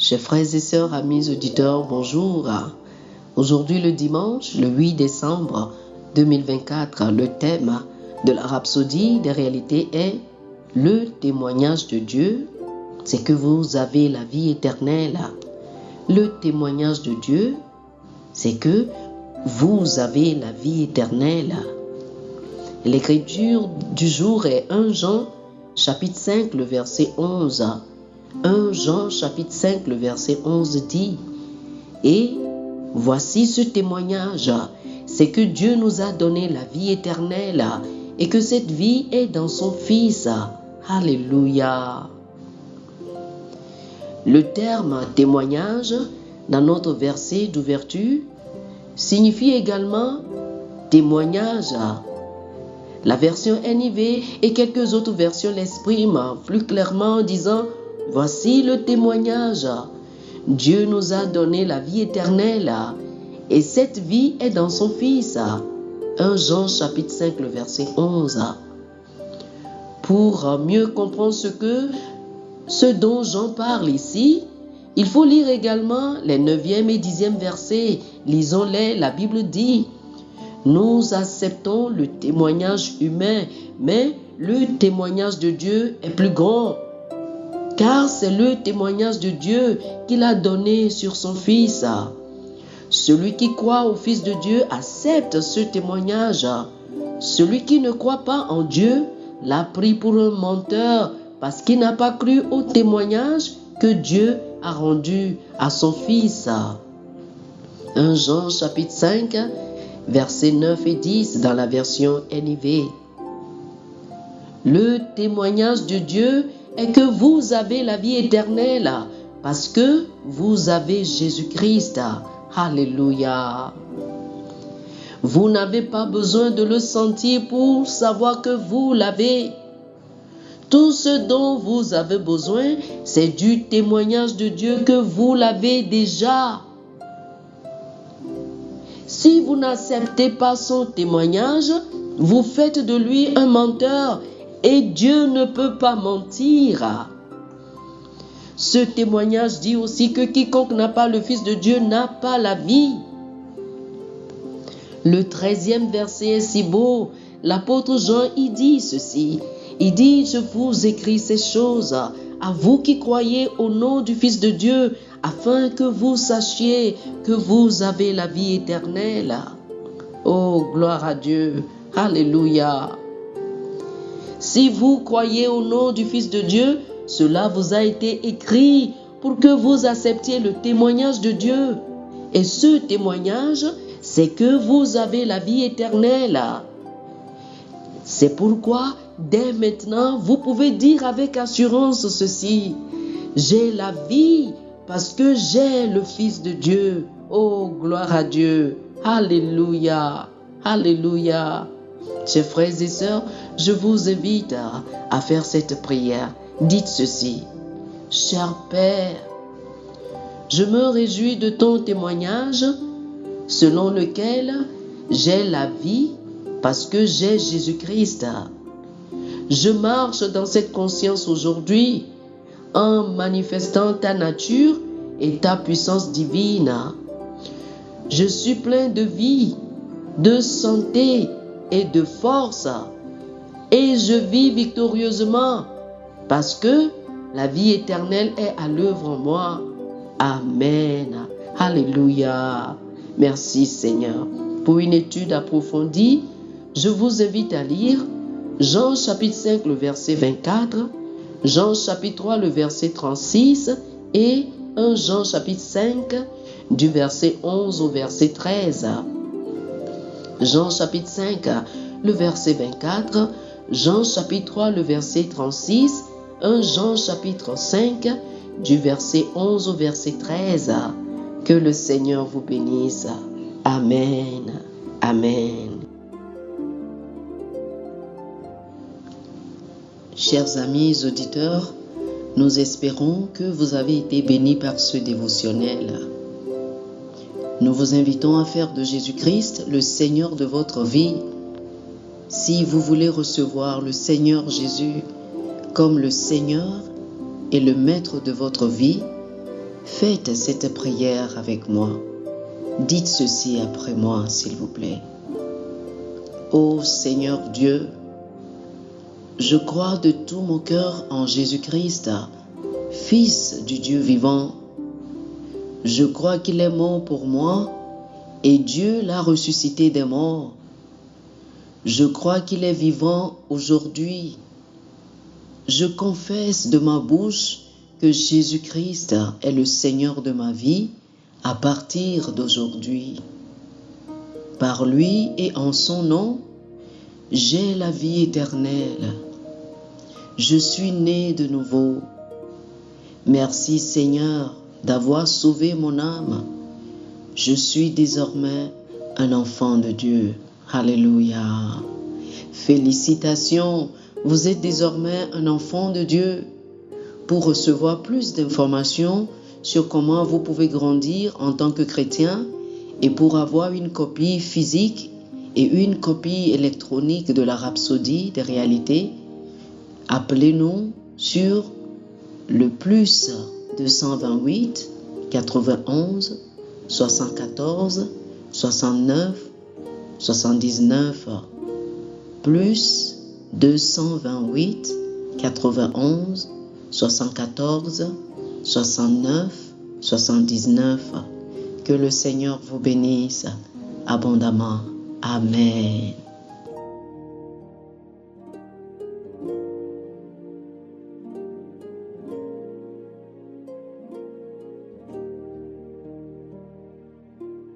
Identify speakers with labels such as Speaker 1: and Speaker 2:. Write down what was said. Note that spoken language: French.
Speaker 1: Chers frères et sœurs, amis auditeurs, bonjour. Aujourd'hui, le dimanche, le 8 décembre 2024, le thème de la rhapsodie des réalités est le témoignage de Dieu, c'est que vous avez la vie éternelle. Le témoignage de Dieu, c'est que vous avez la vie éternelle. L'écriture du jour est 1 Jean chapitre 5, le verset 11. 1 Jean chapitre 5, le verset 11 dit « Et voici ce témoignage, c'est que Dieu nous a donné la vie éternelle et que cette vie est dans son Fils. » Alléluia. Le terme témoignage dans notre verset d'ouverture signifie également témoignage. La version NIV et quelques autres versions l'expriment plus clairement en disant « Voici le témoignage. Dieu nous a donné la vie éternelle et cette vie est dans son Fils. » 1 Jean chapitre 5, le verset 11. Pour mieux comprendre ce dont Jean parle ici, il faut lire également les 9e et 10e versets. Lisons-les, la Bible dit « Nous acceptons le témoignage humain, mais le témoignage de Dieu est plus grand. Car c'est le témoignage de Dieu qu'il a donné sur son Fils. Celui qui croit au Fils de Dieu accepte ce témoignage. Celui qui ne croit pas en Dieu l'a pris pour un menteur parce qu'il n'a pas cru au témoignage que Dieu a rendu à son Fils. » 1 Jean chapitre 5, versets 9 et 10 dans la version NIV. Le témoignage de Dieu est que vous avez la vie éternelle parce que vous avez Jésus-Christ. Alléluia. Vous n'avez pas besoin de le sentir pour savoir que vous l'avez. Tout ce dont vous avez besoin, c'est du témoignage de Dieu que vous l'avez déjà. Si vous n'acceptez pas son témoignage, vous faites de lui un menteur. Et Dieu ne peut pas mentir. Ce témoignage dit aussi que quiconque n'a pas le Fils de Dieu n'a pas la vie. Le 13e verset est si beau. L'apôtre Jean, il dit ceci. Il dit « Je vous écris ces choses à vous qui croyez au nom du Fils de Dieu, afin que vous sachiez que vous avez la vie éternelle. » Oh, gloire à Dieu. Alléluia. Si vous croyez au nom du Fils de Dieu, cela vous a été écrit pour que vous acceptiez le témoignage de Dieu. Et ce témoignage, c'est que vous avez la vie éternelle. C'est pourquoi, dès maintenant, vous pouvez dire avec assurance ceci. J'ai la vie parce que j'ai le Fils de Dieu. Oh, gloire à Dieu. Alléluia. Alléluia. Chers frères et sœurs, je vous invite à faire cette prière. Dites ceci. Cher Père, je me réjouis de ton témoignage selon lequel j'ai la vie parce que j'ai Jésus-Christ. Je marche dans cette conscience aujourd'hui en manifestant ta nature et ta puissance divine. Je suis plein de vie, de santé et de force, et je vis victorieusement parce que la vie éternelle est à l'œuvre en moi. Amen. Alléluia. Merci Seigneur. Pour une étude approfondie, je vous invite à lire Jean chapitre 5, le verset 24, Jean chapitre 3, le verset 36 et 1 Jean chapitre 5, du verset 11 au verset 13. Jean chapitre 5, le verset 24, Jean chapitre 3, le verset 36, 1 Jean chapitre 5, du verset 11 au verset 13. Que le Seigneur vous bénisse. Amen. Amen. Chers amis auditeurs, nous espérons que vous avez été bénis par ce dévotionnel. Nous vous invitons à faire de Jésus-Christ le Seigneur de votre vie. Si vous voulez recevoir le Seigneur Jésus comme le Seigneur et le Maître de votre vie, Faites cette prière avec moi. Dites ceci après moi, s'il vous plaît. Ô Seigneur Dieu, je crois de tout mon cœur en Jésus-Christ, Fils du Dieu vivant. Je crois qu'il est mort pour moi et Dieu l'a ressuscité des morts. Je crois qu'il est vivant aujourd'hui. Je confesse de ma bouche que Jésus-Christ est le Seigneur de ma vie à partir d'aujourd'hui. Par lui et en son nom, j'ai la vie éternelle. Je suis né de nouveau. Merci Seigneur d'avoir sauvé mon âme. Je suis désormais un enfant de Dieu. Alléluia. Félicitations, vous êtes désormais un enfant de Dieu. Pour recevoir plus d'informations sur comment vous pouvez grandir en tant que chrétien et pour avoir une copie physique et une copie électronique de la Rhapsodie des réalités, appelez-nous sur le plus 228 91 74 69 79 plus 228 91 74 69 79. Que le Seigneur vous bénisse abondamment. Amen.